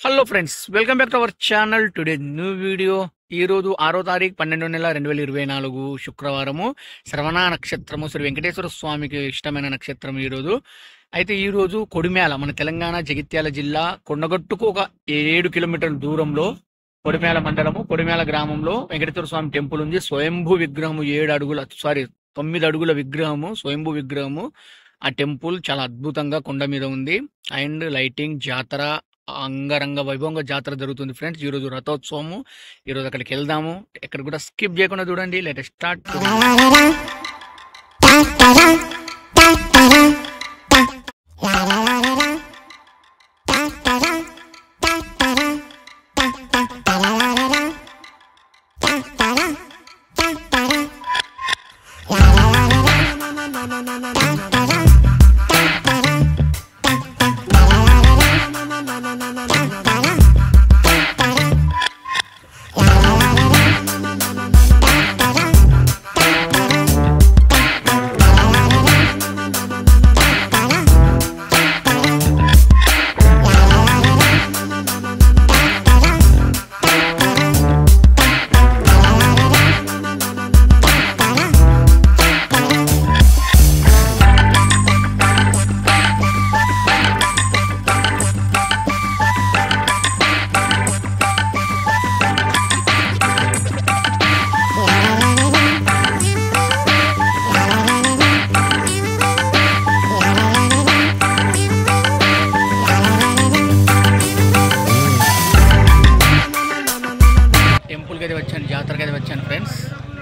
Hello friends, welcome back to our channel. Today new video. ఈరోజు 6వ తారీఖు 12వ నెల 2024 శుక్రవారము. శ్రవణ నక్షత్రము, శ్రీ వెంకటేశ్వర స్వామికి ఇష్టమైన నక్షత్రం ఈరోజు. అయితే ఈరోజు కొడిమేల, మన తెలంగాణ జగిత్యాల జిల్లా కొండగట్టుకు ఒక 7 కిలోమీటర్ల దూరంలో కొడిమేల మండలము, కొడిమేల గ్రామంలో వెంకటేశ్వర స్వామి టెంపుల్ ఉంది. స్వయంభూ విగ్రహము, 9 అడుగుల విగ్రహము, స్వయంభూ విగ్రహము. ఆ టెంపుల్ చాలా అద్భుతంగా కొండ మీద ఉంది. అండ్ లైటింగ్, జాతర, అంగరంగ వైభవంగా జాతర జరుగుతుంది ఫ్రెండ్స్. ఈరోజు రథోత్సవము. ఈరోజు అక్కడికి వెళ్దాము. ఎక్కడ కూడా స్కిప్ చేయకుండా చూడండి. Let start. టెంపుల్కి అయితే వచ్చాను, జాతరకి అయితే వచ్చాను ఫ్రెండ్స్.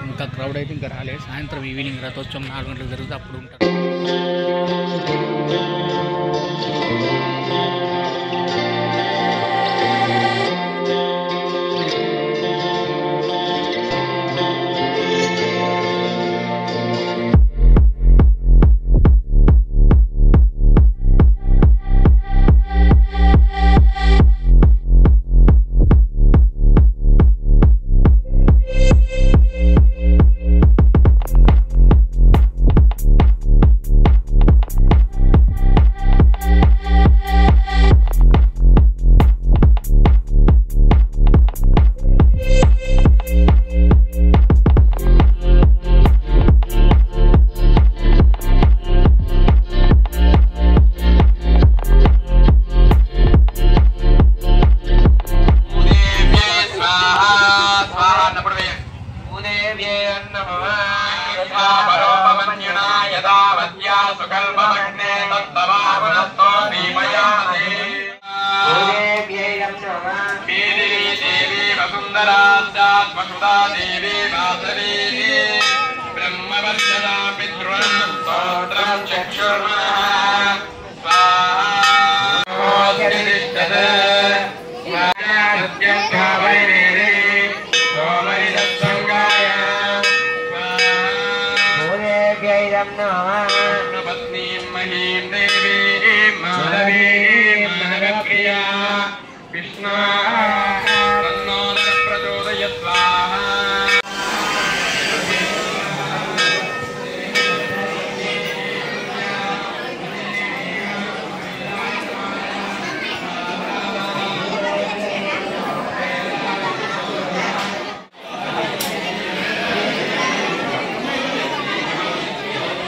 ఇంకా క్రౌడ్ అయితే ఇంకా రాలేదు. సాయంత్రం ఈవినింగ్ రథోత్సవం 4 గంటలకు జరుగుతుంది, అప్పుడు ఉంటారు.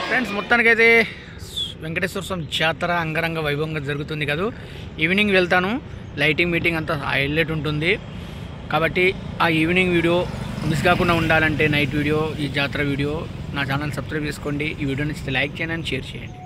ఫ్రెండ్స్, మొత్తానికైతే వెంకటేశ్వర స్వామి జాతర అంగరంగ వైభవంగా జరుగుతుంది కదా. ఈవినింగ్ వెళ్తాను. లైటింగ్ మీటింగ్ అంతా హైలైట్ ఉంటుంది కాబట్టి ఆ ఈవినింగ్ వీడియో మిస్ కాకుండా ఉండాలంటే నైట్ వీడియో, ఈ జాతర వీడియో నా ఛానల్ సబ్స్క్రైబ్ చేసుకోండి. ఈ వీడియో నచ్చితే లైక్ చేయండి, షేర్ చేయండి.